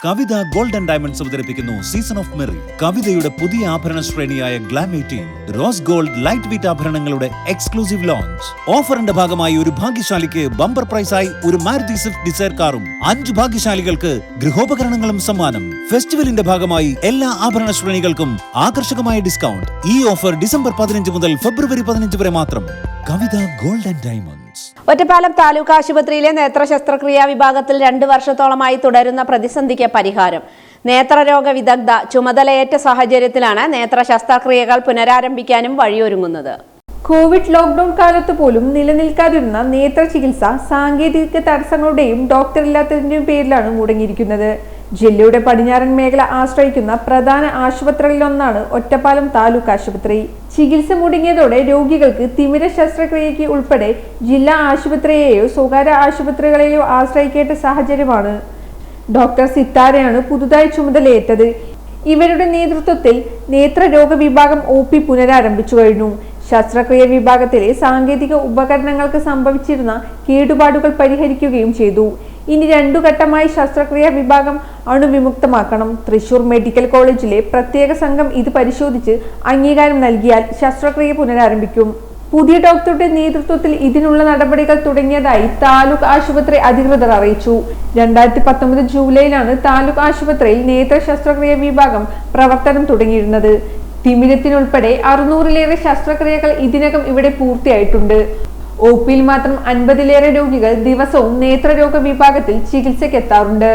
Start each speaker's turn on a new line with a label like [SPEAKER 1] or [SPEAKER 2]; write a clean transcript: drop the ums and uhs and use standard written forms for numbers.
[SPEAKER 1] Kavitha gold and diamonds അവതരിപ്പിക്കുന്നു season of merry. കവിതയുടെ പുതിയ ആഭരണ ശ്രേണിയായ glam 18 rose gold light weight ആഭരണങ്ങളുടെ എക്സ്ക്ലൂസീവ് ലോഞ്ച്. ഓഫറിന്റെ ഭാഗമായി ഒരു ഭാഗ്യശാലിക്ക് ബമ്പർ പ്രൈസായി ഒരു മാരുതി സ്വിഫ്റ്റ് ഡിസയർ കാറും 5 ഭാഗ്യശാലികൾക്ക് ഗൃഹോപകരണങ്ങളും സമ്മാനം. ഫെസ്റ്റിവലിന്റെ ഭാഗമായി എല്ലാ ആഭരണ ശ്രേണികൾക്കും ആകർഷകമായ ഡിസ്കൗണ്ട്. ഈ ഓഫർ ഡിസംബർ 15 മുതൽ ഫെബ്രുവരി 15 വരെ മാത്രം. Kavitha gold and diamonds.
[SPEAKER 2] Ottapalam taluk ആശുപത്രിയിലെ നേത്ര ശസ്ത്രക്രിയാ വിഭാഗത്തിൽ 2 വർഷത്തോളമായി തുടരുന്ന പ്രതിസന്ധിക്ക് പരിഹാരം. നേത്രരോഗ വിദഗ്ധ ചുമതലയേറ്റ സാഹചര്യത്തിലാണ് നേത്ര ശസ്ത്രക്രിയകൾ പുനരാരംഭിക്കാനും വഴിയൊരുങ്ങുന്നത്.
[SPEAKER 3] കോവിഡ് ലോക്ക്ഡൌൺ കാലത്ത് പോലും നിലനിൽക്കാതിരുന്ന നേത്ര ചികിത്സ സാങ്കേതിക തടസ്സങ്ങളുടെയും ഡോക്ടർ ഇല്ലാത്തതിന്റെയും പേരിലാണ് മുടങ്ങിയിരിക്കുന്നത്. ജില്ലയുടെ പടിഞ്ഞാറൻ മേഖല ആശ്രയിക്കുന്ന പ്രധാന ആശുപത്രികളിലൊന്നാണ് ഒറ്റപ്പാലം താലൂക്ക് ആശുപത്രി. ചികിത്സ മുടങ്ങിയതോടെ രോഗികൾക്ക് തിമിര ശസ്ത്രക്രിയയ്ക്ക് ഉൾപ്പെടെ ജില്ലാ ആശുപത്രിയെയോ സ്വകാര്യ ആശുപത്രികളെയോ ആശ്രയിക്കേണ്ട സാഹചര്യമാണ്. ഡോക്ടർ സിത്താരയാണ് പുതുതായി ചുമതലയേറ്റത്. ഇവരുടെ നേതൃത്വത്തിൽ നേത്രരോഗ വിഭാഗം OP പുനരാരംഭിച്ചു കഴിഞ്ഞു. ശസ്ത്രക്രിയ വിഭാഗത്തിലെ സാങ്കേതിക ഉപകരണങ്ങൾക്ക് സംഭവിച്ചിരുന്ന കേടുപാടുകൾ പരിഹരിക്കുകയും ചെയ്തു. ഇനി 2 ഘട്ടമായി ശസ്ത്രക്രിയ വിഭാഗം അണുവിമുക്തമാക്കണം. തൃശൂർ മെഡിക്കൽ കോളേജിലെ പ്രത്യേക സംഘം ഇത് പരിശോധിച്ച് അംഗീകാരം നൽകിയാൽ ശസ്ത്രക്രിയ പുനരാരംഭിക്കും. പുതിയ ഡോക്ടറുടെ നേതൃത്വത്തിൽ ഇതിനുള്ള നടപടികൾ തുടങ്ങിയതായി താലൂക്ക് ആശുപത്രി അധികൃതർ അറിയിച്ചു. 2019 ജൂലൈയിലാണ് താലൂക്ക് ആശുപത്രിയിൽ നേത്ര ശസ്ത്രക്രിയ വിഭാഗം പ്രവർത്തനം തുടങ്ങിയിരുന്നത്. തിമിരത്തിനുൾപ്പെടെ 600-ലേറെ ശസ്ത്രക്രിയകൾ ഇതിനകം ഇവിടെ പൂർത്തിയായിട്ടുണ്ട്. OPയിൽ മാത്രം 50-ലേറെ രോഗികൾ ദിവസവും നേത്രരോഗ വിഭാഗത്തിൽ ചികിത്സയ്ക്കെത്താറുണ്ട്.